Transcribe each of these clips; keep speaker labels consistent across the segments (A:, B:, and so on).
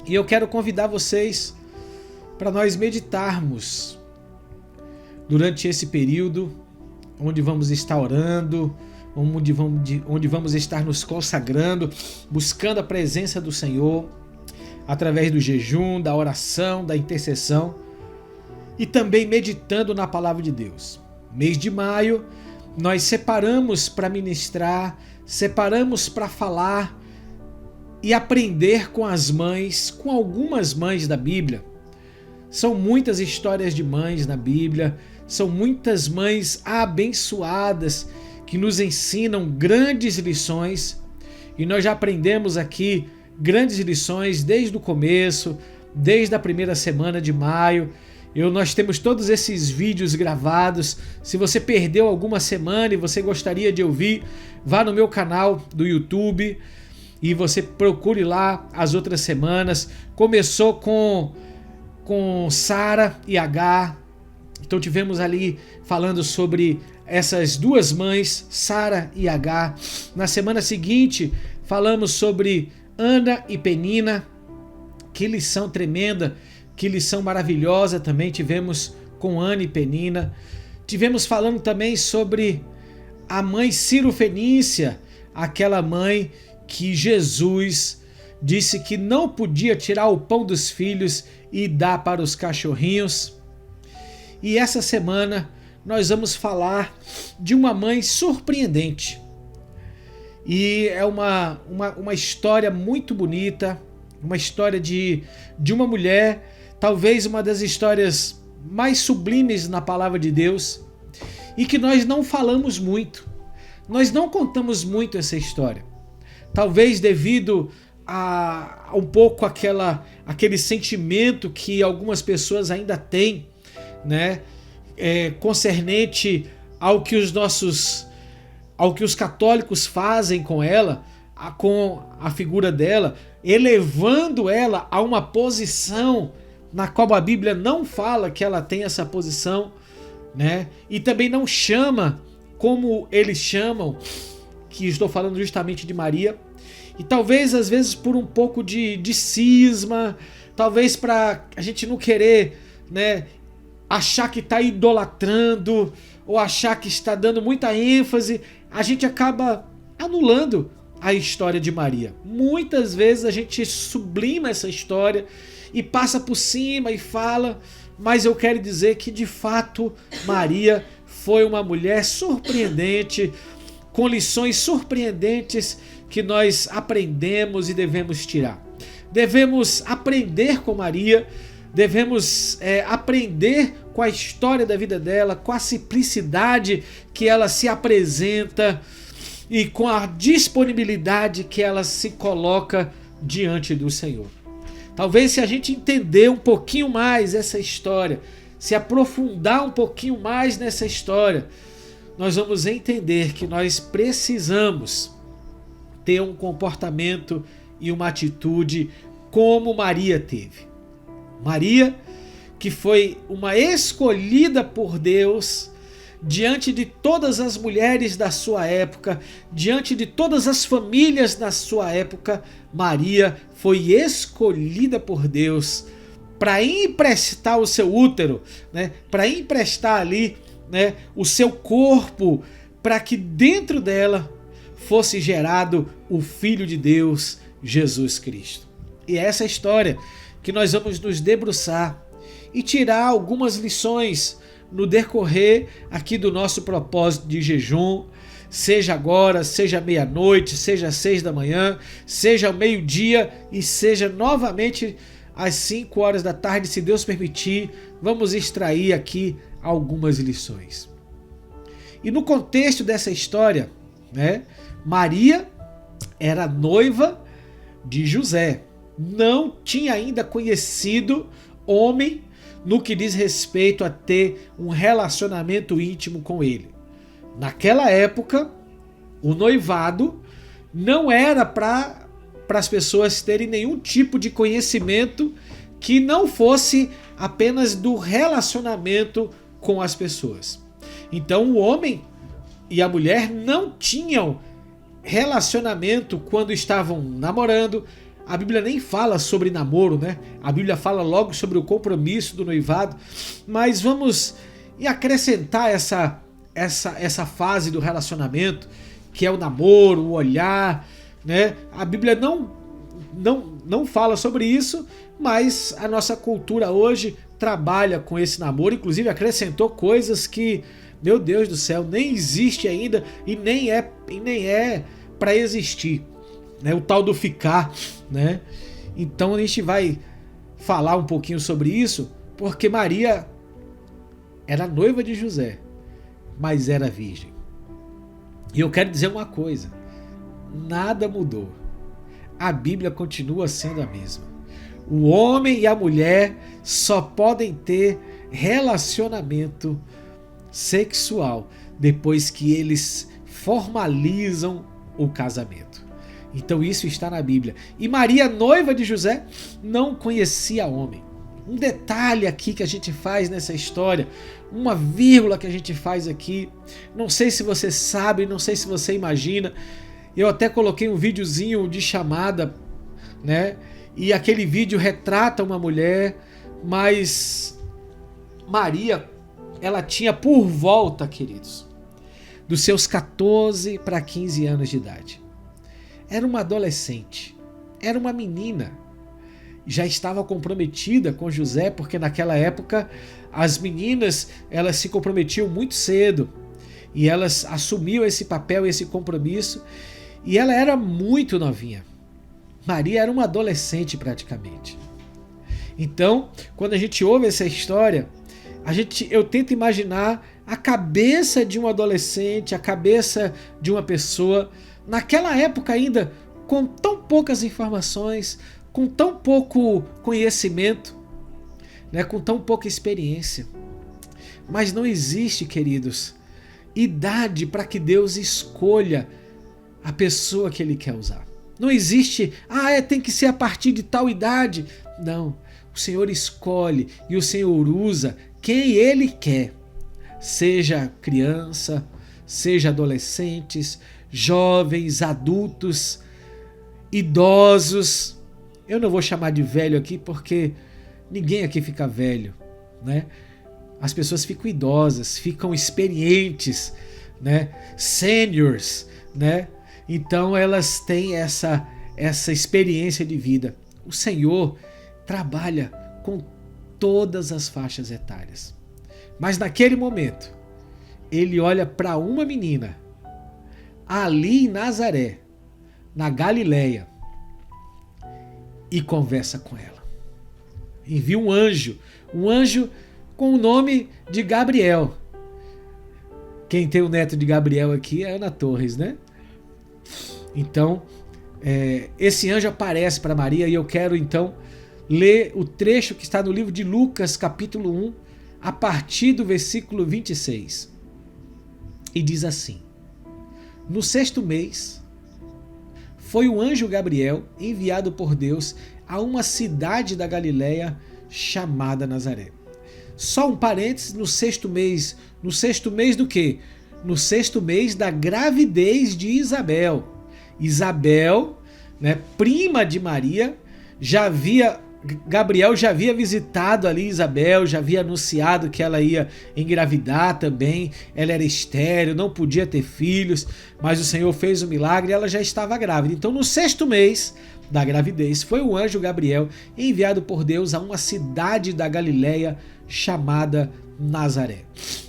A: E eu quero convidar vocês para nós meditarmos durante esse período, onde vamos estar orando, onde vamos estar nos consagrando, buscando a presença do Senhor, através do jejum, da oração, da intercessão e também meditando na palavra de Deus. Mês de maio, nós separamos para ministrar, separamos para falar e aprender com as mães, com algumas mães da Bíblia. São muitas histórias de mães na Bíblia, são muitas mães abençoadas que nos ensinam grandes lições e nós já aprendemos aqui grandes lições desde o começo, desde a primeira semana de maio. Nós temos todos esses vídeos gravados. Se você perdeu alguma semana e você gostaria de ouvir, vá no meu canal do YouTube e você procure lá as outras semanas. Começou com Sara e Agar. Então tivemos ali falando sobre essas duas mães, Sara e Agar. Na semana seguinte falamos sobre Ana e Penina. Que lição tremenda, que lição maravilhosa também tivemos com Ana e Penina. Tivemos falando também sobre a mãe Cirofenícia, aquela mãe que Jesus disse que não podia tirar o pão dos filhos e dar para os cachorrinhos. E essa semana nós vamos falar de uma mãe surpreendente. E é uma história muito bonita, uma história de uma mulher, talvez uma das histórias mais sublimes na palavra de Deus, e que nós não falamos muito. Nós não contamos muito essa história. Talvez devido a um pouco aquele sentimento que algumas pessoas ainda têm, né, concernente ao que os católicos fazem com ela, com a figura dela, elevando ela a uma posição na qual a Bíblia não fala que ela tem essa posição, né? E também não chama como eles chamam, que estou falando justamente de Maria. E talvez às vezes por um pouco de cisma, talvez para a gente não querer, né, achar que está idolatrando ou achar que está dando muita ênfase, a gente acaba anulando a história de Maria. Muitas vezes a gente sublima essa história e passa por cima e fala, mas eu quero dizer que de fato Maria foi uma mulher surpreendente, com lições surpreendentes que nós aprendemos e devemos tirar. Devemos aprender com Maria, devemos aprender com a história da vida dela, com a simplicidade que ela se apresenta e com a disponibilidade que ela se coloca diante do Senhor. Talvez se a gente entender um pouquinho mais essa história, se aprofundar um pouquinho mais nessa história, nós vamos entender que nós precisamos ter um comportamento e uma atitude como Maria teve. Maria, que foi uma escolhida por Deus, diante de todas as mulheres da sua época, diante de todas as famílias da sua época, Maria foi escolhida por Deus para emprestar o seu útero, né? Para emprestar ali, né, o seu corpo, para que dentro dela fosse gerado o Filho de Deus, Jesus Cristo. E é essa história que nós vamos nos debruçar e tirar algumas lições no decorrer aqui do nosso propósito de jejum, seja agora, seja meia-noite, seja 6 da manhã, seja ao meio-dia e seja novamente às 5 horas da tarde, se Deus permitir, vamos extrair aqui algumas lições. E no contexto dessa história, né, Maria era noiva de José, não tinha ainda conhecido homem no que diz respeito a ter um relacionamento íntimo com ele. Naquela época, o noivado não era para as pessoas terem nenhum tipo de conhecimento que não fosse apenas do relacionamento com as pessoas. Então o homem e a mulher não tinham relacionamento quando estavam namorando, a Bíblia nem fala sobre namoro, né? A Bíblia fala logo sobre o compromisso do noivado, mas vamos acrescentar essa fase do relacionamento, que é o namoro, o olhar, né? A Bíblia não fala sobre isso, mas a nossa cultura hoje trabalha com esse namoro, inclusive acrescentou coisas que, meu Deus do céu, nem existe ainda e nem é para existir, né? O tal do ficar, né? Então a gente vai falar um pouquinho sobre isso, porque Maria era noiva de José, mas era virgem. E eu quero dizer uma coisa, nada mudou. A Bíblia continua sendo a mesma. O homem e a mulher só podem ter relacionamento sexual depois que eles formalizam o casamento. Então isso está na Bíblia. E Maria, noiva de José, não conhecia homem. Um detalhe aqui que a gente faz nessa história, uma vírgula que a gente faz aqui, não sei se você sabe, não sei se você imagina, eu até coloquei um videozinho de chamada, né? E aquele vídeo retrata uma mulher, mas Maria, ela tinha por volta, queridos, dos seus 14 para 15 anos de idade. Era uma adolescente, era uma menina, já estava comprometida com José, porque naquela época as meninas, elas se comprometiam muito cedo e elas assumiam esse papel, esse compromisso, e ela era muito novinha. Maria era uma adolescente praticamente. Então, quando a gente ouve essa história, eu tento imaginar a cabeça de um adolescente, a cabeça de uma pessoa, naquela época ainda, com tão poucas informações, com tão pouco conhecimento, né, com tão pouca experiência. Mas não existe, queridos, idade para que Deus escolha a pessoa que Ele quer usar. Não existe, tem que ser a partir de tal idade. Não, o Senhor escolhe e o Senhor usa quem Ele quer. Seja criança, seja adolescentes, jovens, adultos, idosos. Eu não vou chamar de velho aqui porque ninguém aqui fica velho, né? As pessoas ficam idosas, ficam experientes, né? Seniors, né? Então elas têm essa experiência de vida. O Senhor trabalha com todas as faixas etárias. Mas naquele momento, Ele olha para uma menina ali em Nazaré, na Galileia, e conversa com ela. Envia um anjo com o nome de Gabriel. Quem tem o neto de Gabriel aqui é Ana Torres, né? Então, esse anjo aparece para Maria e eu quero então ler o trecho que está no livro de Lucas, capítulo 1, a partir do versículo 26. E diz assim: No 6º mês, foi o anjo Gabriel enviado por Deus a uma cidade da Galileia chamada Nazaré. Só um parênteses, no 6º mês. No 6º mês do quê? No 6º mês da gravidez de Isabel. Isabel, né, prima de Maria, Gabriel já havia visitado ali Isabel, já havia anunciado que ela ia engravidar também. Ela era estéril, não podia ter filhos, mas o Senhor fez um milagre e ela já estava grávida. Então, no 6º mês da gravidez, foi o anjo Gabriel enviado por Deus a uma cidade da Galileia chamada Nazaré.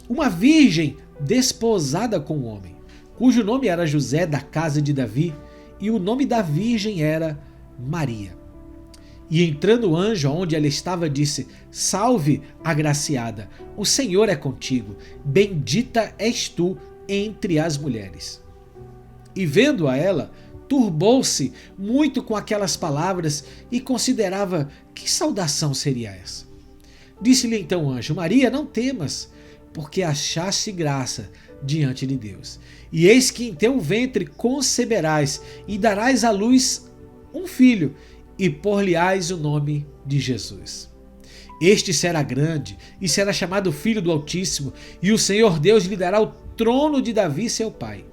A: Uma virgem desposada com um homem, cujo nome era José, da casa de Davi, e o nome da virgem era Maria. E entrando o anjo onde ela estava, disse: Salve, agraciada, o Senhor é contigo, bendita és tu entre as mulheres. E vendo-a ela, turbou-se muito com aquelas palavras e considerava que saudação seria essa. Disse-lhe então o anjo: Maria, não temas, porque achaste graça diante de Deus. E eis que em teu ventre conceberás e darás à luz um filho, e por-lhe-ás o nome de Jesus. Este será grande e será chamado Filho do Altíssimo, e o Senhor Deus lhe dará o trono de Davi seu pai,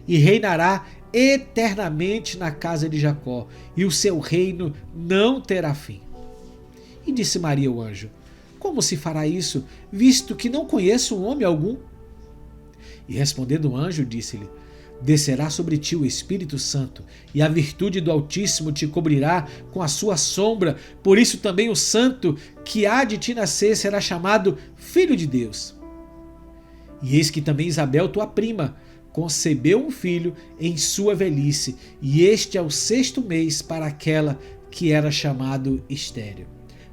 A: e reinará eternamente na casa de Jacó, e o seu reino não terá fim. E disse Maria ao anjo: como se fará isso, visto que não conheço homem algum? E respondendo o anjo, disse-lhe: descerá sobre ti o Espírito Santo, e a virtude do Altíssimo te cobrirá com a sua sombra, por isso também o santo que há de ti nascer será chamado Filho de Deus. E eis que também Isabel, tua prima, concebeu um filho em sua velhice, e este é o 6º mês para aquela que era chamado estéril,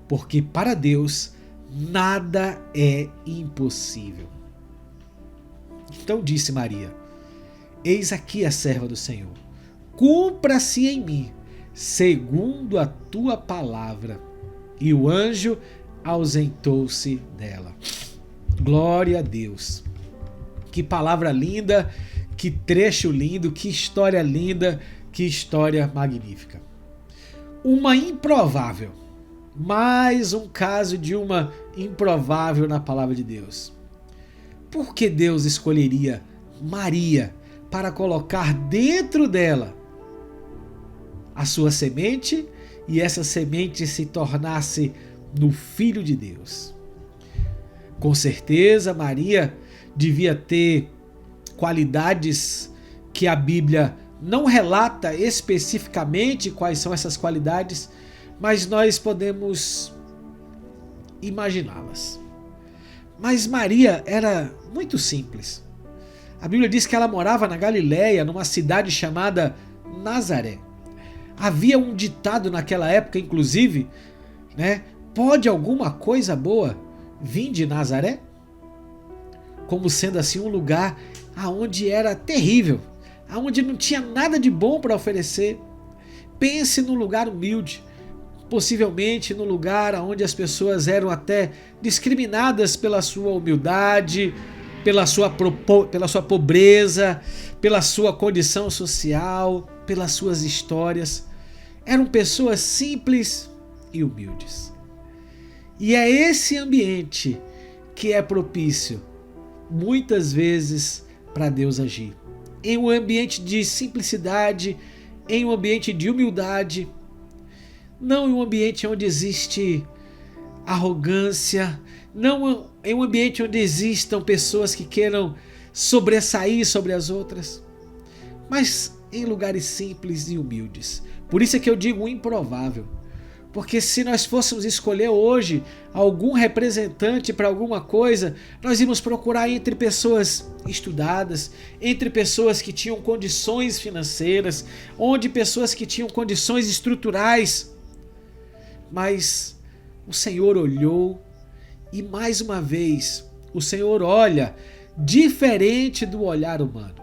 A: porque para Deus nada é impossível. Então disse Maria: eis aqui a serva do Senhor, cumpra-se em mim segundo a tua palavra. E o anjo ausentou-se dela. Glória a Deus. Que palavra linda, que trecho lindo, que história linda, que história magnífica. Uma improvável. Mais um caso de uma improvável na palavra de Deus. Por que Deus escolheria Maria para colocar dentro dela a sua semente e essa semente se tornasse no Filho de Deus? Com certeza Maria devia ter qualidades que a Bíblia não relata especificamente quais são essas qualidades, mas nós podemos imaginá-las. Mas Maria era muito simples. A Bíblia diz que ela morava na Galileia, numa cidade chamada Nazaré. Havia um ditado naquela época, inclusive, né? Pode alguma coisa boa vir de Nazaré? Como sendo assim um lugar aonde era terrível, aonde não tinha nada de bom para oferecer. Pense num lugar humilde, possivelmente no lugar onde as pessoas eram até discriminadas pela sua humildade, pela sua pobreza, pela sua condição social, pelas suas histórias. Eram pessoas simples e humildes. E é esse ambiente que é propício, muitas vezes, para Deus agir. Em um ambiente de simplicidade, em um ambiente de humildade, não em um ambiente onde existe arrogância, não em um ambiente onde existam pessoas que queiram sobressair sobre as outras, mas em lugares simples e humildes. Por isso é que eu digo improvável, porque se nós fôssemos escolher hoje algum representante para alguma coisa, nós íamos procurar entre pessoas estudadas, entre pessoas que tinham condições financeiras, onde pessoas que tinham condições estruturais. Mas o Senhor olhou e mais uma vez o Senhor olha diferente do olhar humano.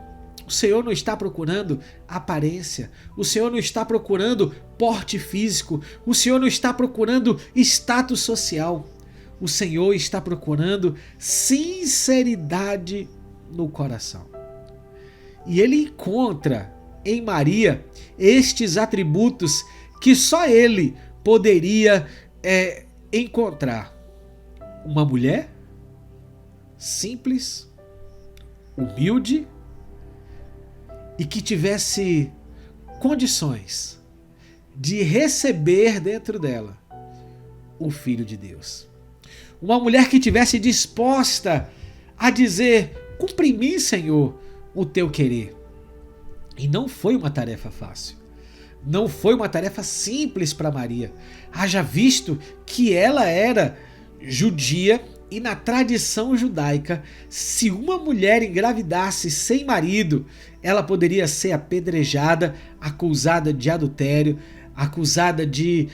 A: O Senhor não está procurando aparência, o Senhor não está procurando porte físico, o Senhor não está procurando status social. O Senhor está procurando sinceridade no coração. E Ele encontra em Maria estes atributos que só Ele poderia encontrar. Uma mulher simples, humilde e que tivesse condições de receber dentro dela o Filho de Deus. Uma mulher que tivesse disposta a dizer: cumpre em mim, Senhor, o teu querer. E não foi uma tarefa fácil. Não foi uma tarefa simples para Maria. Haja visto que ela era judia e na tradição judaica, se uma mulher engravidasse sem marido, ela poderia ser apedrejada, acusada de adultério, acusada de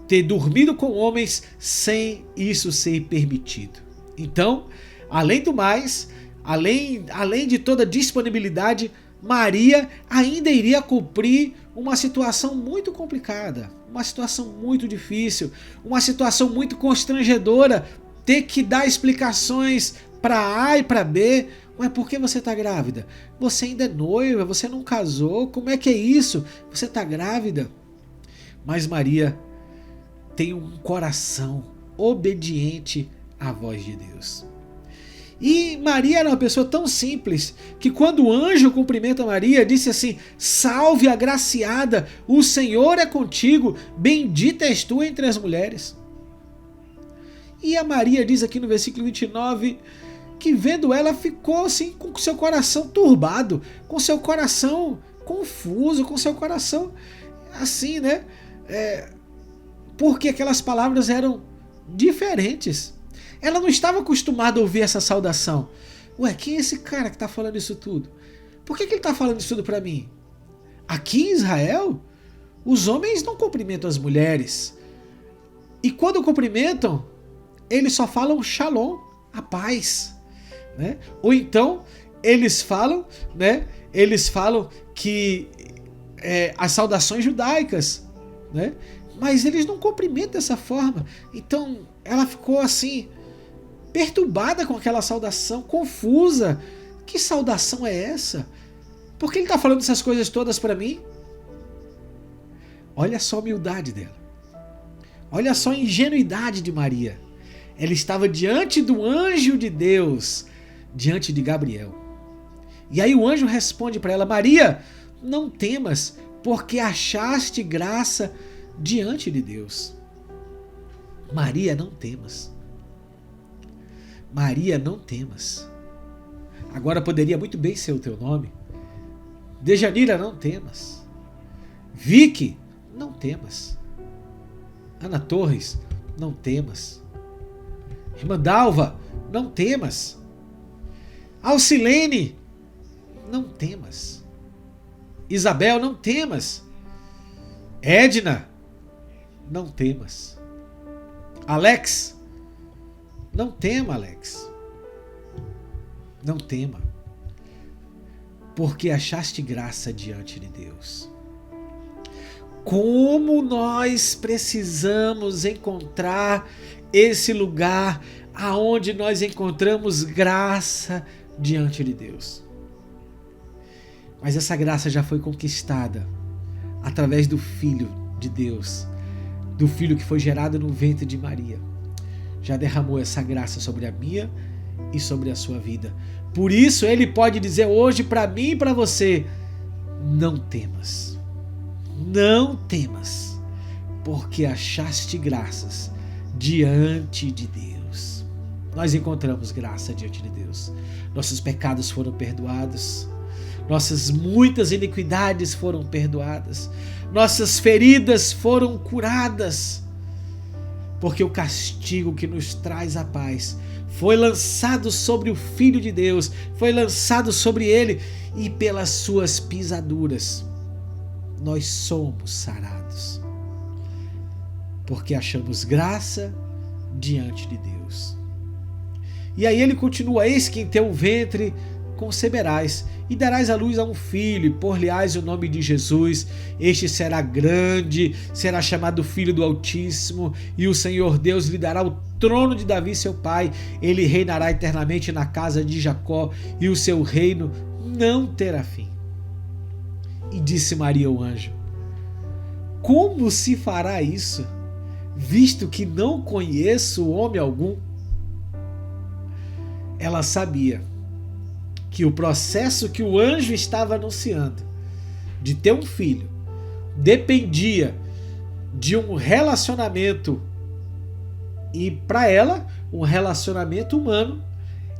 A: ter dormido com homens sem isso ser permitido. Então, além do mais, além de toda disponibilidade, Maria ainda iria cumprir uma situação muito complicada, uma situação muito difícil, uma situação muito constrangedora, ter que dar explicações para A e para B. Ué, por que você está grávida? Você ainda é noiva, você não casou, como é que é isso? Você está grávida? Mas Maria tem um coração obediente à voz de Deus. E Maria era uma pessoa tão simples que quando o anjo cumprimenta Maria, disse assim: salve agraciada, o Senhor é contigo, bendita és tu entre as mulheres. E a Maria diz aqui no versículo 29 que vendo ela ficou assim com seu coração turbado, com seu coração confuso, com seu coração assim, né? Porque aquelas palavras eram diferentes. Ela não estava acostumada a ouvir essa saudação. Ué, quem é esse cara que está falando isso tudo? Por que ele está falando isso tudo para mim? Aqui em Israel, os homens não cumprimentam as mulheres. E quando cumprimentam, eles só falam shalom, a paz. Né? Ou então, eles falam, né? Eles falam que as saudações judaicas, né? Mas eles não cumprimentam dessa forma. Então, ela ficou assim, perturbada com aquela saudação, confusa. Que saudação é essa? Por que ele está falando essas coisas todas para mim? Olha só a humildade dela. Olha só a ingenuidade de Maria. Ela estava diante do anjo de Deus, diante de Gabriel. E aí o anjo responde para ela: Maria, não temas, porque achaste graça diante de Deus. Maria, não temas. Maria, não temas. Agora poderia muito bem ser o teu nome. Dejanira, não temas. Vicky, não temas. Ana Torres, não temas. Irmã Dalva, não temas. Alcilene, não temas. Isabel, não temas. Edna, não temas. Alex, não tema, Alex. Não tema. Porque achaste graça diante de Deus. Como nós precisamos encontrar esse lugar aonde nós encontramos graça diante de Deus. Mas essa graça já foi conquistada através do Filho de Deus, do Filho que foi gerado no ventre de Maria. Já derramou essa graça sobre a minha e sobre a sua vida. Por isso ele pode dizer hoje para mim e para você: não temas, não temas, porque achaste graças diante de Deus. Nós encontramos graça diante de Deus. Nossos pecados foram perdoados. Nossas muitas iniquidades foram perdoadas. Nossas feridas foram curadas. Porque o castigo que nos traz a paz foi lançado sobre o Filho de Deus, foi lançado sobre ele, e pelas suas pisaduras nós somos sarados. Porque achamos graça diante de Deus. E aí ele continua: eis que em teu ventre conceberás e darás à luz a um filho, e por-lhe-ás o nome de Jesus. Este será grande, será chamado Filho do Altíssimo, e o Senhor Deus lhe dará o trono de Davi seu pai. Ele reinará eternamente na casa de Jacó, e o seu reino não terá fim. E disse Maria ao anjo: como se fará isso, visto que não conheço homem algum? Ela sabia que o processo que o anjo estava anunciando de ter um filho dependia de um relacionamento, e para ela, um relacionamento humano.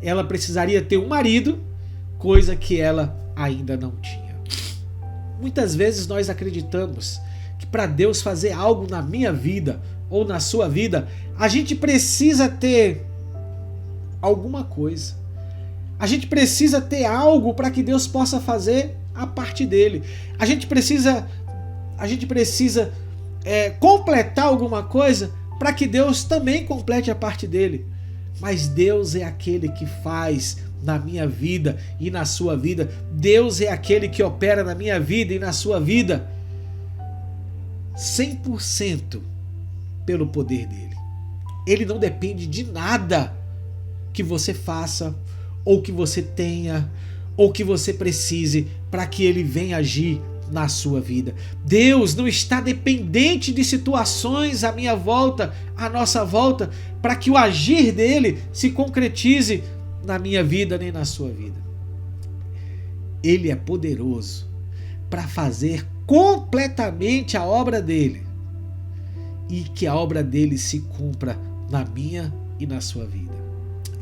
A: Ela precisaria ter um marido, coisa que ela ainda não tinha. Muitas vezes nós acreditamos que para Deus fazer algo na minha vida ou na sua vida, a gente precisa ter alguma coisa. A gente precisa ter algo para que Deus possa fazer a parte dele. A gente precisa completar alguma coisa para que Deus também complete a parte dele. Mas Deus é aquele que faz na minha vida e na sua vida. Deus é aquele que opera na minha vida e na sua vida 100% pelo poder dele. Ele não depende de nada que você faça, ou que você tenha, ou que você precise para que ele venha agir na sua vida. Deus não está dependente de situações à minha volta, à nossa volta, para que o agir dele se concretize na minha vida nem na sua vida. Ele é poderoso para fazer completamente a obra dele e que a obra dele se cumpra na minha e na sua vida.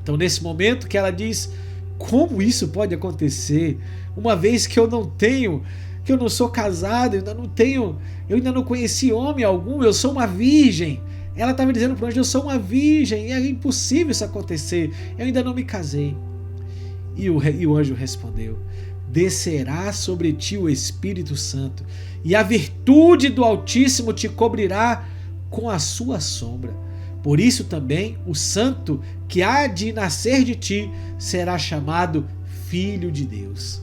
A: Então, nesse momento que ela diz: como isso pode acontecer, uma vez que eu não sou casado, eu ainda não conheci homem algum, eu sou uma virgem. Ela estava dizendo para o anjo: eu sou uma virgem, é impossível isso acontecer, eu ainda não me casei. E o anjo respondeu: descerá sobre ti o Espírito Santo, e a virtude do Altíssimo te cobrirá com a sua sombra. Por isso também o santo que há de nascer de ti será chamado Filho de Deus.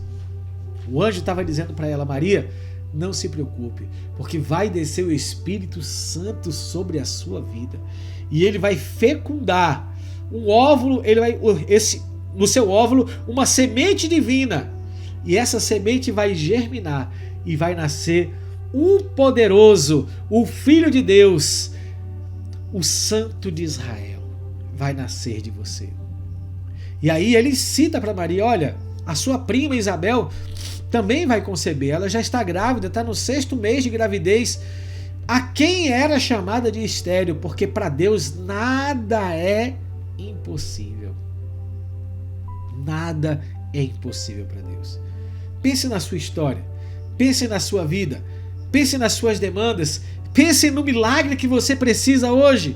A: O anjo estava dizendo para ela: Maria, não se preocupe, porque vai descer o Espírito Santo sobre a sua vida e ele vai fecundar um óvulo, no seu óvulo uma semente divina, e essa semente vai germinar e vai nascer o poderoso, o Filho de Deus, o Santo de Israel vai nascer de você. E aí ele cita para Maria: olha, a sua prima Isabel também vai conceber, ela já está grávida, está no 6º mês de gravidez, a quem era chamada de estéril, porque para Deus nada é impossível. Nada é impossível para Deus. Pense na sua história, pense na sua vida, pense nas suas demandas, pense no milagre que você precisa hoje.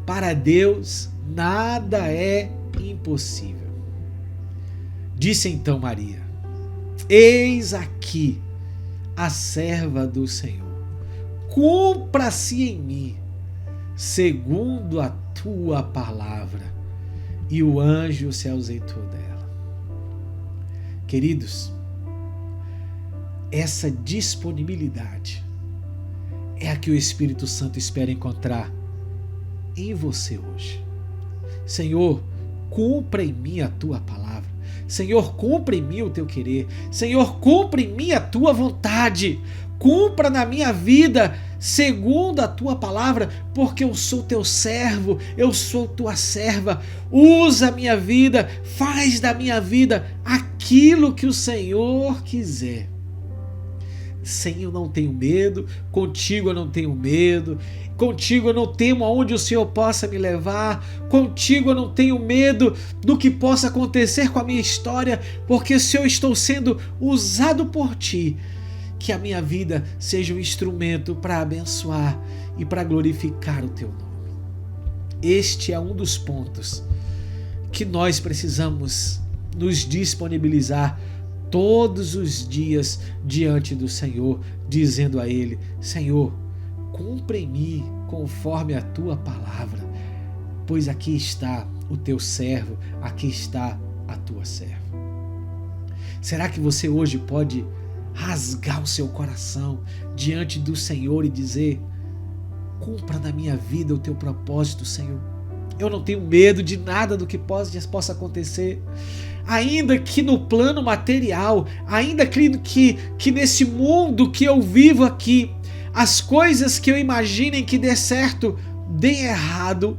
A: Para Deus nada é impossível. Disse então Maria: eis aqui a serva do Senhor, cumpra-se em mim segundo a tua palavra. E o anjo se ausentou dela. Queridos, essa disponibilidade é a que o Espírito Santo espera encontrar em você hoje. Senhor, cumpra em mim a tua palavra. Senhor, cumpra em mim o teu querer. Senhor, cumpra em mim a tua vontade. Cumpra na minha vida segundo a tua palavra, porque eu sou teu servo, eu sou tua serva. Usa a minha vida, faz da minha vida aquilo que o Senhor quiser. Sem eu não tenho medo, contigo eu não tenho medo, contigo eu não temo aonde o Senhor possa me levar, contigo eu não tenho medo do que possa acontecer com a minha história, porque se eu estou sendo usado por ti, que a minha vida seja um instrumento para abençoar e para glorificar o teu nome. Este é um dos pontos que nós precisamos nos disponibilizar todos os dias diante do Senhor, dizendo a Ele: Senhor, cumpre em mim conforme a tua palavra, pois aqui está o teu servo, aqui está a tua serva. Será que você hoje pode rasgar o seu coração diante do Senhor e dizer: cumpra na minha vida o teu propósito, Senhor? Eu não tenho medo de nada do que possa acontecer. Ainda que no plano material, ainda que nesse mundo que eu vivo aqui, as coisas que eu imaginem que dê certo, dê errado,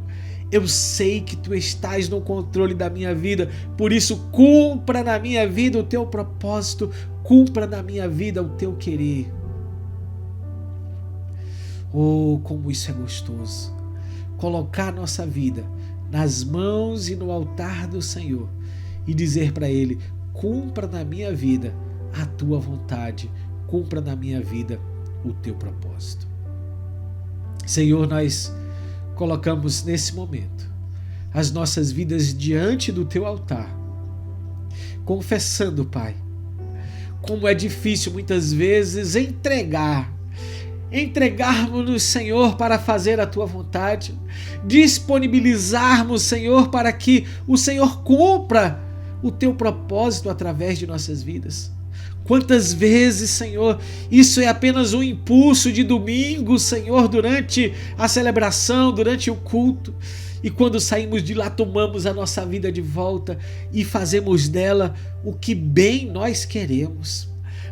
A: eu sei que tu estás no controle da minha vida. Por isso, cumpra na minha vida o teu propósito, cumpra na minha vida o teu querer. Oh, como isso é gostoso! Colocar nossa vida nas mãos e no altar do Senhor e dizer para Ele: cumpra na minha vida a tua vontade, cumpra na minha vida o teu propósito. Senhor, nós colocamos nesse momento as nossas vidas diante do teu altar, confessando, Pai, como é difícil muitas vezes entregarmos-nos, Senhor, para fazer a tua vontade, disponibilizarmos, Senhor, para que o Senhor cumpra o teu propósito através de nossas vidas. Quantas vezes, Senhor, isso é apenas um impulso de domingo, Senhor, durante a celebração, durante o culto, e quando saímos de lá tomamos a nossa vida de volta e fazemos dela o que bem nós queremos.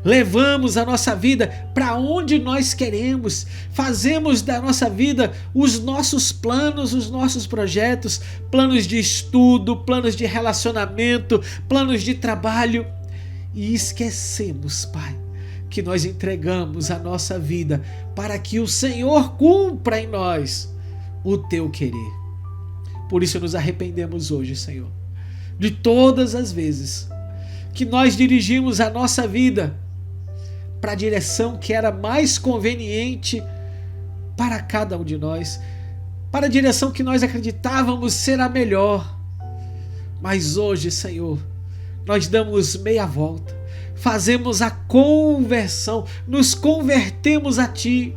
A: levamos a nossa vida para onde nós queremos, fazemos da nossa vida os nossos planos, os nossos projetos, planos de estudo, planos de relacionamento, planos de trabalho, e esquecemos, Pai, que nós entregamos a nossa vida para que o Senhor cumpra em nós o teu querer. Por isso nos arrependemos hoje, Senhor, de todas as vezes que nós dirigimos a nossa vida para a direção que era mais conveniente para cada um de nós, para a direção que nós acreditávamos ser a melhor. Mas hoje, Senhor, nós damos meia volta, fazemos a conversão, nos convertemos a Ti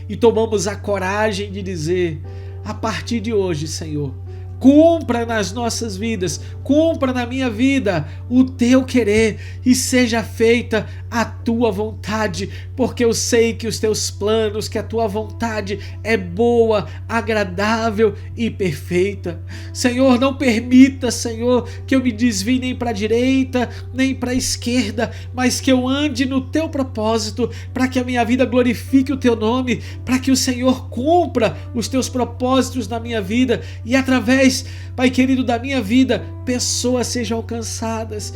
A: e tomamos a coragem de dizer: a partir de hoje, Senhor, cumpra nas nossas vidas, cumpra na minha vida o teu querer e seja feita a tua vontade, porque eu sei que os teus planos, que a tua vontade é boa, agradável e perfeita. Senhor, não permita, Senhor, que eu me desvie nem para a direita, nem para a esquerda, mas que eu ande no teu propósito, para que a minha vida glorifique o teu nome, para que o Senhor cumpra os teus propósitos na minha vida e através, Pai querido, da minha vida, pessoas sejam alcançadas,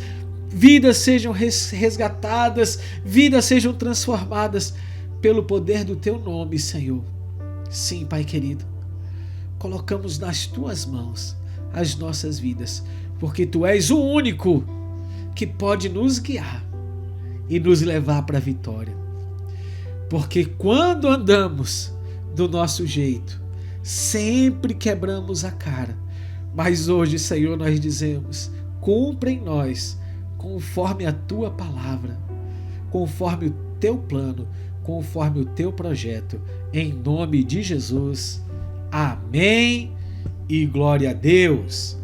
A: vidas sejam resgatadas, vidas sejam transformadas pelo poder do teu nome, Senhor. Sim, Pai querido, colocamos nas tuas mãos as nossas vidas, porque tu és o único que pode nos guiar e nos levar para a vitória. Porque quando andamos do nosso jeito, sempre quebramos a cara. Mas hoje, Senhor, nós dizemos: cumpra em nós conforme a tua palavra, conforme o teu plano, conforme o teu projeto. Em nome de Jesus. Amém e glória a Deus.